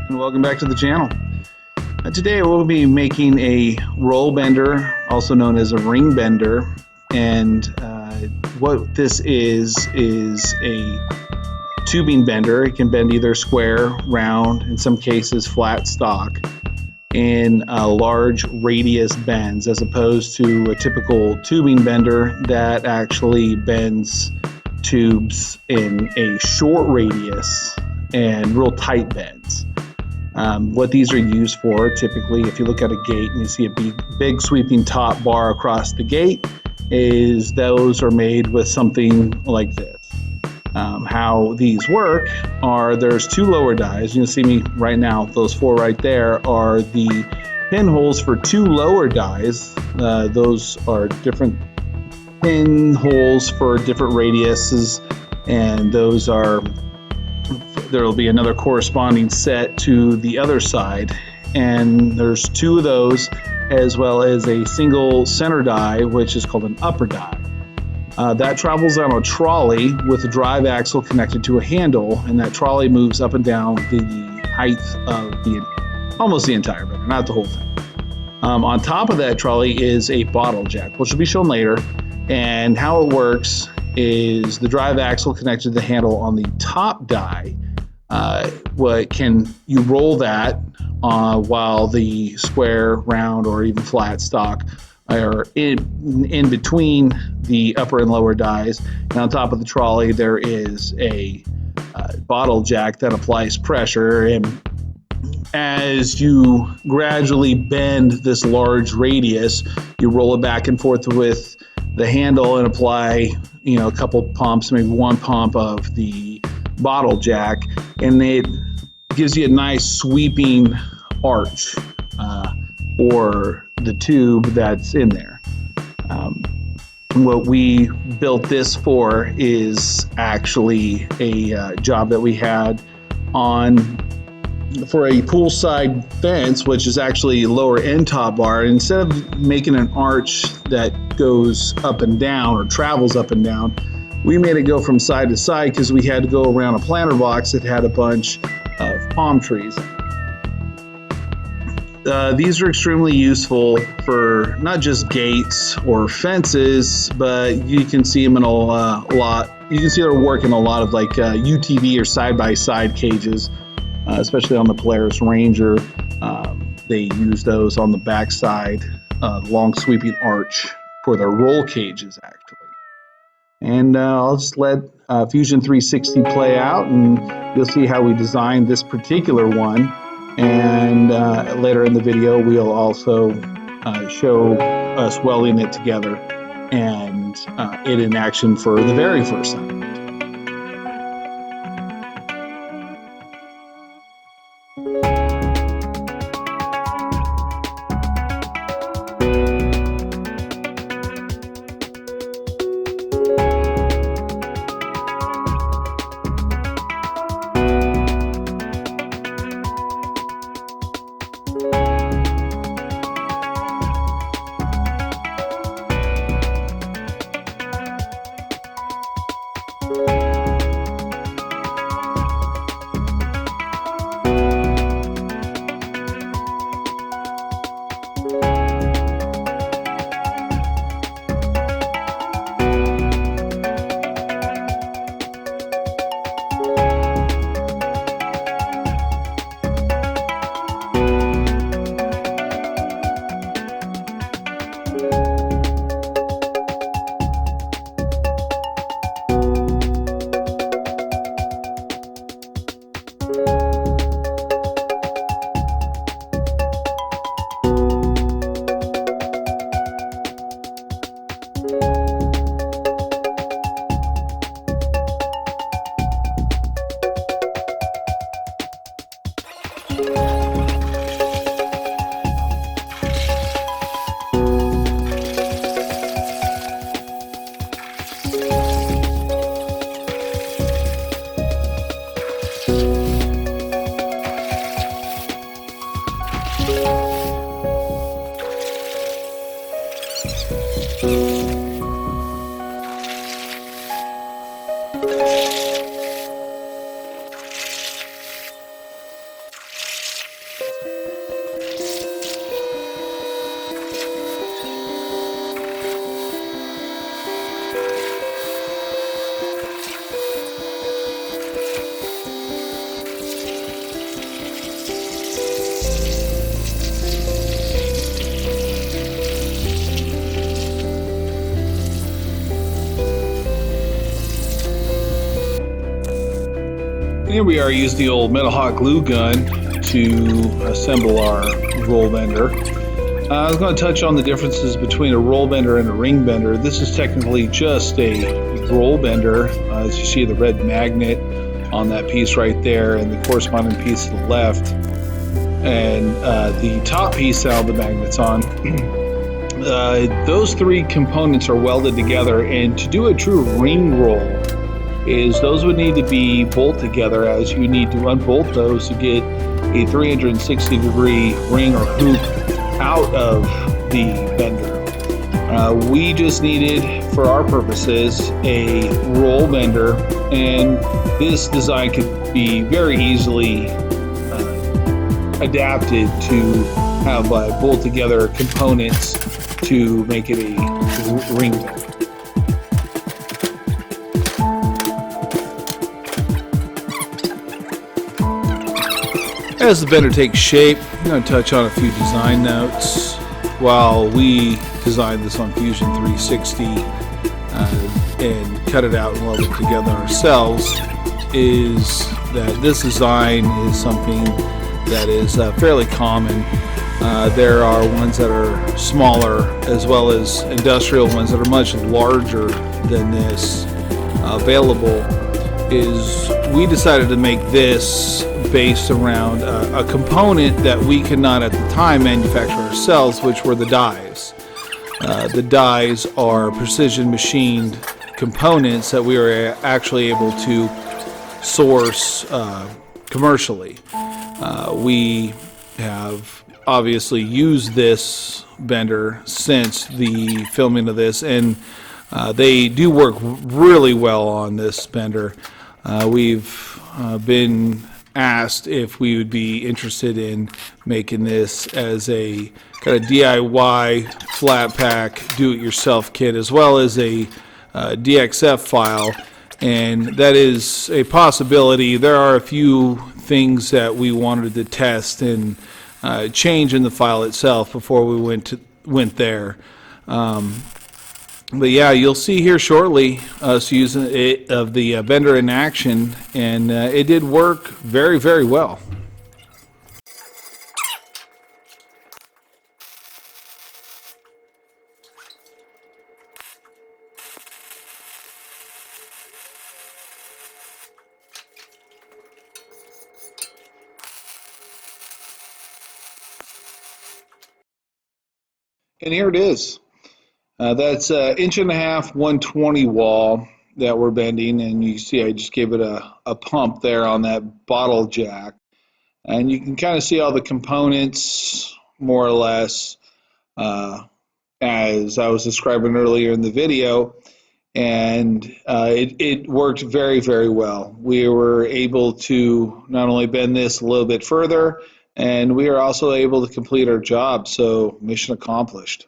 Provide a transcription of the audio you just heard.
and welcome back to the channel. Today we'll be making a roll bender, also known as a ring bender, and what this is a tubing bender. It can bend either square, round, in some cases flat stock, in large radius bends, as opposed to a typical tubing bender that actually bends tubes in a short radius and real tight bends. What these are used for, typically, if you look at a gate and you see a big sweeping top bar across the gate, is those are made with something like this. How these work are there's two lower dies. You'll see me right now, those four right there are the pinholes for two lower dies. Those are different pinholes for different radiuses, and those are there will be another corresponding set to the other side, and there's two of those, as well as a single center die, which is called an upper die. That travels on a trolley with a drive axle connected to a handle, and that trolley moves up and down the height of almost the entire bender, not the whole thing. On top of that trolley is a bottle jack, which will be shown later, and how it works is the drive axle connected to the handle on the top die. You roll that while the square, round, or even flat stock are in between the upper and lower dies. And on top of the trolley, there is a bottle jack that applies pressure. And as you gradually bend this large radius, you roll it back and forth with the handle and apply, a couple pumps, maybe one pump of the bottle jack, and it gives you a nice sweeping arch for the tube that's in there. What we built this for is actually a job that we had for a poolside fence, which is actually lower end top bar. And instead of making an arch that goes up and down or travels up and down, we made it go from side to side because we had to go around a planter box that had a bunch of palm trees. These are extremely useful for not just gates or fences, but you can see them in a lot. You can see their work in a lot of like UTV or side-by-side cages, especially on the Polaris Ranger. They use those on the backside, long sweeping arch for their roll cages, actually. And I'll just let Fusion 360 play out, and you'll see how we designed this particular one. And later in the video, we'll also show us welding it together and it in action for the very first time. Here we are using the old metal hot glue gun to assemble our roll bender. I was going to touch on the differences between a roll bender and a ring bender. This is technically just a roll bender. As you see, the red magnet on that piece right there and the corresponding piece to the left. And the top piece that all the magnets on. Those three components are welded together, and to do a true ring roll is those would need to be bolted together, as you need to unbolt those to get a 360-degree ring or hoop out of the bender. We just needed, for our purposes, a roll bender, and this design could be very easily adapted to have bolt together components to make it a ring bender. As the bender takes shape, I'm going to touch on a few design notes. While we designed this on Fusion 360 and cut it out and welded it together ourselves, is that this design is something that is fairly common. There are ones that are smaller, as well as industrial ones that are much larger than this available. Is we decided to make this based around a component that we could not at the time manufacture ourselves, which were the dies. The dies are precision machined components that we were actually able to source commercially. We have obviously used this bender since the filming of this, and they do work really well on this bender. We've been asked if we would be interested in making this as a kind of DIY flat pack do-it-yourself kit, as well as a DXF file, and that is a possibility. There are a few things that we wanted to test and change in the file itself before we went there. But yeah, you'll see here shortly us using it of the bender in action, and it did work very, very well. And here it is. That's an 1.5 inch 120 wall that we're bending, and you see I just gave it a pump there on that bottle jack, and you can kind of see all the components more or less as I was describing earlier in the video, and it worked very, very well. We were able to not only bend this a little bit further, and we are also able to complete our job, so mission accomplished.